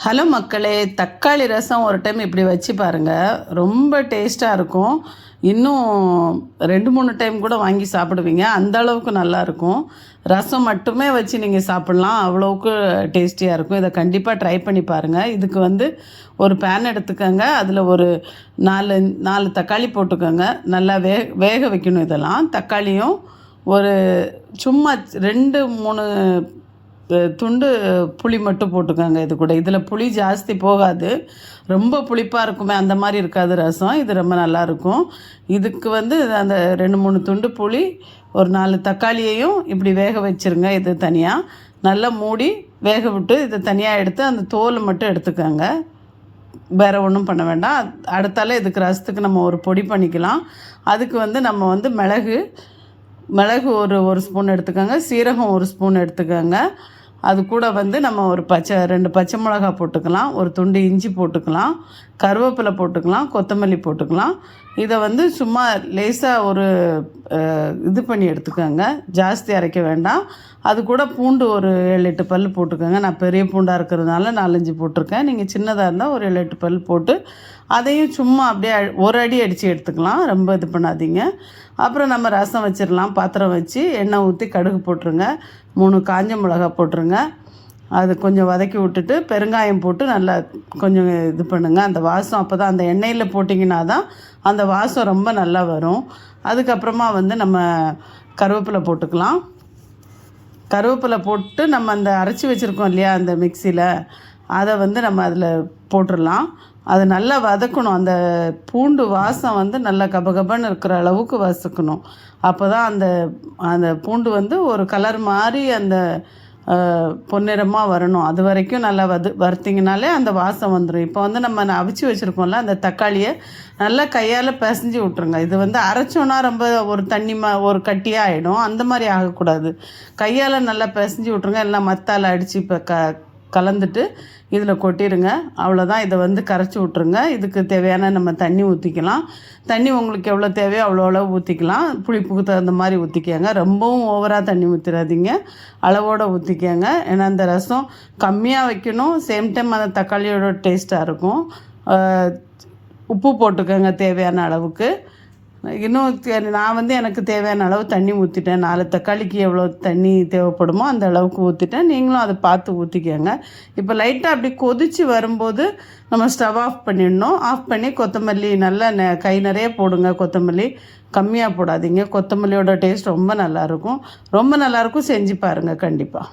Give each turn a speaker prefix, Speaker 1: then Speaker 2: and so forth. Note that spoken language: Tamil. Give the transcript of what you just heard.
Speaker 1: ஹலோ மக்களே, தக்காளி ரசம் ஒரு டைம் இப்படி வச்சு பாருங்கள். ரொம்ப டேஸ்ட்டாக இருக்கும். இன்னும் 2-3 டைம் கூட வாங்கி சாப்பிடுவீங்க. அந்த அளவுக்கு நல்லாயிருக்கும். ரசம் மட்டுமே வச்சு நீங்கள் சாப்பிட்லாம். அவ்வளோவுக்கு டேஸ்டியாக இருக்கும். இதை கண்டிப்பாக ட்ரை பண்ணி பாருங்கள். இதுக்கு ஒரு பேன் எடுத்துக்கோங்க. அதில் ஒரு 4 தக்காளி போட்டுக்கோங்க. நல்லா வேக வைக்கணும். இதெல்லாம் தக்காளியும் ஒரு சும்மா 2-3 துண்டு புளி மட்டும் போட்டுக்கோங்க. இது கூட இதில் புளி ஜாஸ்தி போகாது. ரொம்ப புளிப்பாக இருக்குமே அந்த மாதிரி இருக்காது ரசம். இது ரொம்ப நல்லாயிருக்கும். இதுக்கு அந்த 2-3 துண்டு புளி, ஒரு 4 தக்காளியையும் இப்படி வேக வச்சுருங்க. இது தனியாக நல்லா மூடி வேக விட்டு இதை தனியாக எடுத்து அந்த தோலை மட்டும் எடுத்துக்கோங்க. வேறு ஒன்றும் பண்ண வேண்டாம். அடுத்தால இதுக்கு ரசத்துக்கு நம்ம ஒரு பொடி பண்ணிக்கலாம். அதுக்கு நம்ம மிளகு ஒரு ஸ்பூன் எடுத்துக்கோங்க. சீரகம் 1 ஸ்பூன் எடுத்துக்கோங்க. அது கூட நம்ம ஒரு 2 பச்சை மிளகா போட்டுக்கலாம். ஒரு துண்டு இஞ்சி போட்டுக்கலாம். கருவேப்பிலை போட்டுக்கலாம். கொத்தமல்லி போட்டுக்கலாம். இதை சும்மா லேசாக இது பண்ணி எடுத்துக்கோங்க. ஜாஸ்தி அரைக்க வேண்டாம். அது கூட பூண்டு ஒரு 7-8 பல் போட்டுக்கோங்க. நான் பெரிய பூண்டாக இருக்கிறதுனால 4-5 போட்டிருக்கேன். நீங்கள் சின்னதாக இருந்தால் ஒரு 7-8 பல் போட்டு அதையும் சும்மா அப்படியே ஒரு அடி அடித்து எடுத்துக்கலாம். ரொம்ப இது பண்ணாதீங்க. அப்புறம் நம்ம ரசம் வச்சிடலாம். பாத்திரம் வச்சு எண்ணெய் ஊற்றி கடுகு போட்டுருங்க. 3 காஞ்ச மிளகா போட்டுருங்க. அது கொஞ்சம் வதக்கி விட்டுட்டு பெருங்காயம் போட்டு நல்லா கொஞ்சம் இது பண்ணுங்கள். அந்த வாசம் அப்போ தான் அந்த எண்ணெயில் போட்டிங்கன்னா தான் அந்த வாசம் ரொம்ப நல்லா வரும். அதுக்கப்புறமா நம்ம கருவேப்பிலை போட்டுக்கலாம். கருவேப்பிலை போட்டு நம்ம அந்த அரைச்சி வச்சுருக்கோம் இல்லையா அந்த மிக்சியில், அதை நம்ம அதில் போட்டுடலாம். அது நல்லா வதக்கணும். அந்த பூண்டு வாசம் நல்லா கபகபன்னு இருக்கிற அளவுக்கு வதக்கணும். அப்போ தான் அந்த பூண்டு ஒரு கலர் மாதிரி அந்த பொன்னிறமாக வரணும். அது வரைக்கும் நல்லா வறுத்திங்கனாலே அந்த வாசம் வந்துடும். இப்போ நம்ம அவிச்சு வச்சுருக்கோம்ல அந்த தக்காளியை நல்லா கையால் பிசைஞ்சு விட்ருங்க. இது அரைச்சோன்னா ரொம்ப ஒரு ஒரு கட்டியாக ஆகிடும். அந்த மாதிரி ஆகக்கூடாது. கையால் நல்லா பிசைஞ்சு விட்ருங்க. எல்லாம் மத்தால் அடித்து இப்போ கலந்துட்டு இதில் கொட்டிடுங்க. அவ்வளோதான். இதை கரைச்சி விட்ருங்க. இதுக்கு தேவையான நம்ம தண்ணி ஊற்றிக்கலாம். தண்ணி உங்களுக்கு எவ்வளோ தேவையோ அவ்வளோ ஊற்றிக்கலாம். புளிப்புக்கு தகுந்த மாதிரி ஊற்றிக்கங்க. ரொம்பவும் ஓவராக தண்ணி ஊற்றிடாதீங்க. அளவோடு ஊற்றிக்கங்க. ஏன்னா அந்த ரசம் கம்மியாக வைக்கணும். சேம் டைம் அந்த தக்காளியோட டேஸ்ட்டாக இருக்கும். உப்பு போட்டுக்கோங்க தேவையான அளவுக்கு. இன்னும் நான் எனக்கு தேவையான அளவு தண்ணி ஊற்றிட்டேன். 4 தக்காளிக்கு எவ்வளோ தண்ணி தேவைப்படுமோ அந்த அளவுக்கு ஊற்றிட்டேன். நீங்களும் அதை பார்த்து ஊற்றிக்கோங்க. இப்போ லைட்டாக அப்படி கொதித்து வரும்போது நம்ம ஸ்டவ் ஆஃப் பண்ணிடணும். ஆஃப் பண்ணி கொத்தமல்லி நல்லா கை நிறைய போடுங்க. கொத்தமல்லி கம்மியாக போடாதீங்க. கொத்தமல்லியோட டேஸ்ட் ரொம்ப நல்லாயிருக்கும். செஞ்சு பாருங்கள் கண்டிப்பாக.